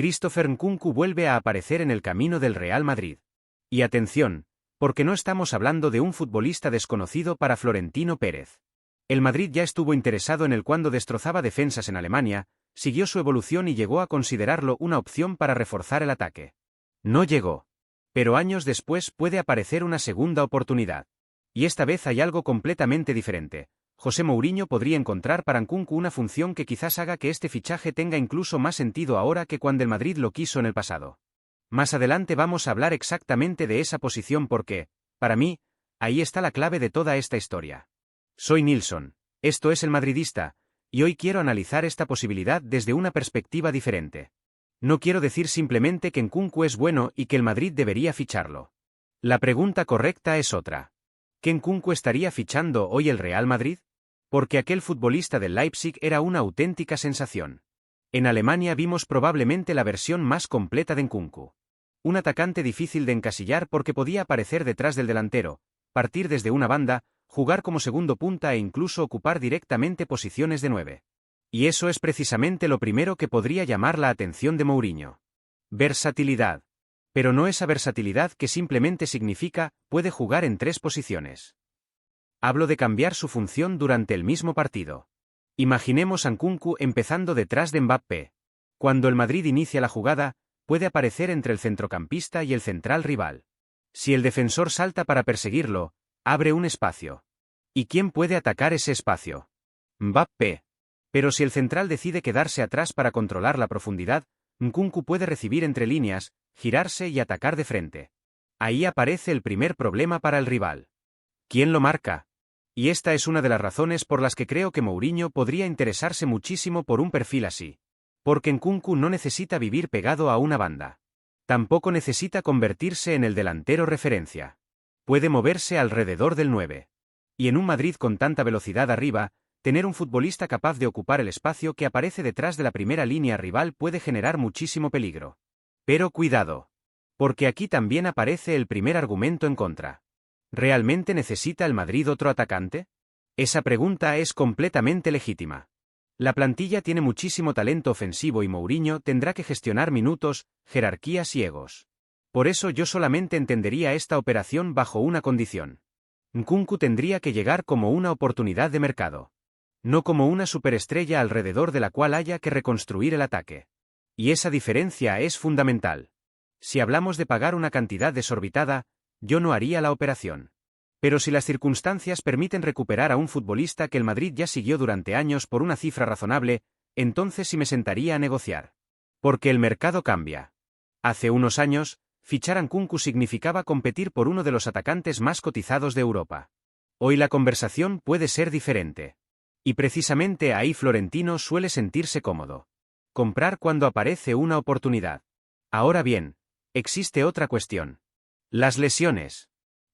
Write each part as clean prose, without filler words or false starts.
Christopher Nkunku vuelve a aparecer en el camino del Real Madrid. Y atención, porque no estamos hablando de un futbolista desconocido para Florentino Pérez. El Madrid ya estuvo interesado en él cuando destrozaba defensas en Alemania, siguió su evolución y llegó a considerarlo una opción para reforzar el ataque. No llegó. Pero años después puede aparecer una segunda oportunidad. Y esta vez hay algo completamente diferente. José Mourinho podría encontrar para Nkunku una función que quizás haga que este fichaje tenga incluso más sentido ahora que cuando el Madrid lo quiso en el pasado. Más adelante vamos a hablar exactamente de esa posición porque, para mí, ahí está la clave de toda esta historia. Soy Nilsson, esto es El Madridista, y hoy quiero analizar esta posibilidad desde una perspectiva diferente. No quiero decir simplemente que Nkunku es bueno y que el Madrid debería ficharlo. La pregunta correcta es otra. ¿Qué Nkunku estaría fichando hoy el Real Madrid? Porque aquel futbolista del Leipzig era una auténtica sensación. En Alemania vimos probablemente la versión más completa de Nkunku. Un atacante difícil de encasillar porque podía aparecer detrás del delantero, partir desde una banda, jugar como segundo punta e incluso ocupar directamente posiciones de 9. Y eso es precisamente lo primero que podría llamar la atención de Mourinho. Versatilidad. Pero no esa versatilidad que simplemente significa, puede jugar en 3 posiciones. Hablo de cambiar su función durante el mismo partido. Imaginemos a Nkunku empezando detrás de Mbappé. Cuando el Madrid inicia la jugada, puede aparecer entre el centrocampista y el central rival. Si el defensor salta para perseguirlo, abre un espacio. ¿Y quién puede atacar ese espacio? Mbappé. Pero si el central decide quedarse atrás para controlar la profundidad, Nkunku puede recibir entre líneas, girarse y atacar de frente. Ahí aparece el primer problema para el rival. ¿Quién lo marca? Y esta es una de las razones por las que creo que Mourinho podría interesarse muchísimo por un perfil así. Porque Nkunku no necesita vivir pegado a una banda. Tampoco necesita convertirse en el delantero referencia. Puede moverse alrededor del 9. Y en un Madrid con tanta velocidad arriba, tener un futbolista capaz de ocupar el espacio que aparece detrás de la primera línea rival puede generar muchísimo peligro. Pero cuidado. Porque aquí también aparece el primer argumento en contra. ¿Realmente necesita el Madrid otro atacante? Esa pregunta es completamente legítima. La plantilla tiene muchísimo talento ofensivo y Mourinho tendrá que gestionar minutos, jerarquías y egos. Por eso yo solamente entendería esta operación bajo una condición. Nkunku tendría que llegar como una oportunidad de mercado. No como una superestrella alrededor de la cual haya que reconstruir el ataque. Y esa diferencia es fundamental. Si hablamos de pagar una cantidad desorbitada, yo no haría la operación. Pero si las circunstancias permiten recuperar a un futbolista que el Madrid ya siguió durante años por una cifra razonable, entonces sí me sentaría a negociar. Porque el mercado cambia. Hace unos años, fichar a Nkunku significaba competir por uno de los atacantes más cotizados de Europa. Hoy la conversación puede ser diferente. Y precisamente ahí Florentino suele sentirse cómodo. Comprar cuando aparece una oportunidad. Ahora bien, existe otra cuestión. Las lesiones.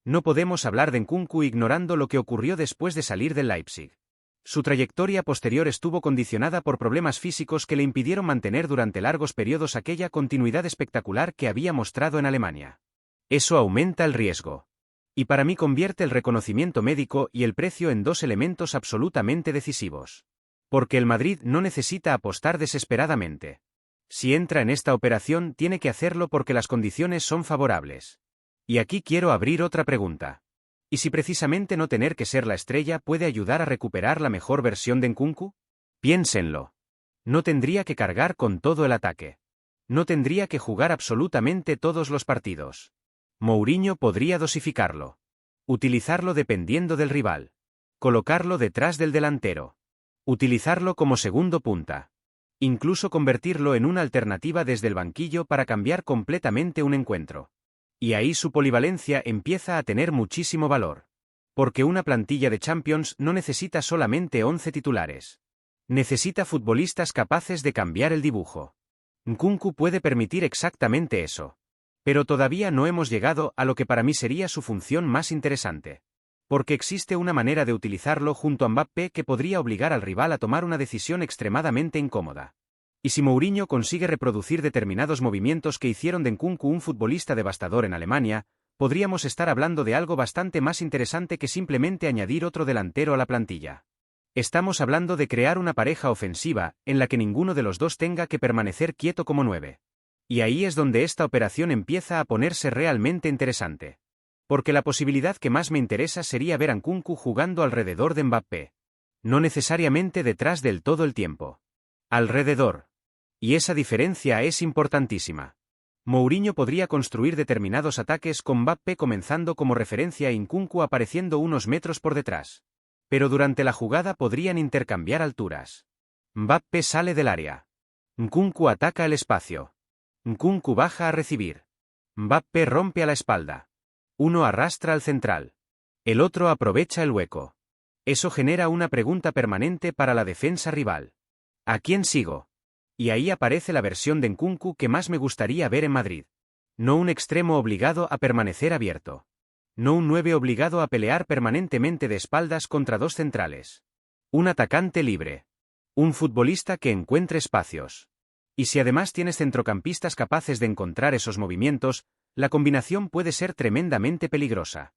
No podemos hablar de Nkunku ignorando lo que ocurrió después de salir del Leipzig. Su trayectoria posterior estuvo condicionada por problemas físicos que le impidieron mantener durante largos periodos aquella continuidad espectacular que había mostrado en Alemania. Eso aumenta el riesgo. Y para mí convierte el reconocimiento médico y el precio en 2 elementos absolutamente decisivos. Porque el Madrid no necesita apostar desesperadamente. Si entra en esta operación tiene que hacerlo porque las condiciones son favorables. Y aquí quiero abrir otra pregunta. ¿Y si precisamente no tener que ser la estrella puede ayudar a recuperar la mejor versión de Nkunku? Piénsenlo. No tendría que cargar con todo el ataque. No tendría que jugar absolutamente todos los partidos. Mourinho podría dosificarlo. Utilizarlo dependiendo del rival. Colocarlo detrás del delantero. Utilizarlo como segundo punta. Incluso convertirlo en una alternativa desde el banquillo para cambiar completamente un encuentro. Y ahí su polivalencia empieza a tener muchísimo valor. Porque una plantilla de Champions no necesita solamente 11 titulares. Necesita futbolistas capaces de cambiar el dibujo. Nkunku puede permitir exactamente eso. Pero todavía no hemos llegado a lo que para mí sería su función más interesante. Porque existe una manera de utilizarlo junto a Mbappé que podría obligar al rival a tomar una decisión extremadamente incómoda. Y si Mourinho consigue reproducir determinados movimientos que hicieron de Nkunku un futbolista devastador en Alemania, podríamos estar hablando de algo bastante más interesante que simplemente añadir otro delantero a la plantilla. Estamos hablando de crear una pareja ofensiva, en la que ninguno de los dos tenga que permanecer quieto como 9. Y ahí es donde esta operación empieza a ponerse realmente interesante. Porque la posibilidad que más me interesa sería ver a Nkunku jugando alrededor de Mbappé. No necesariamente detrás del todo el tiempo. Alrededor. Y esa diferencia es importantísima. Mourinho podría construir determinados ataques con Mbappé comenzando como referencia y Nkunku apareciendo unos metros por detrás. Pero durante la jugada podrían intercambiar alturas. Mbappé sale del área. Nkunku ataca el espacio. Nkunku baja a recibir. Mbappé rompe a la espalda. Uno arrastra al central. El otro aprovecha el hueco. Eso genera una pregunta permanente para la defensa rival. ¿A quién sigo? Y ahí aparece la versión de Nkunku que más me gustaría ver en Madrid. No un extremo obligado a permanecer abierto. No un 9 obligado a pelear permanentemente de espaldas contra dos centrales. Un atacante libre. Un futbolista que encuentre espacios. Y si además tienes centrocampistas capaces de encontrar esos movimientos, la combinación puede ser tremendamente peligrosa.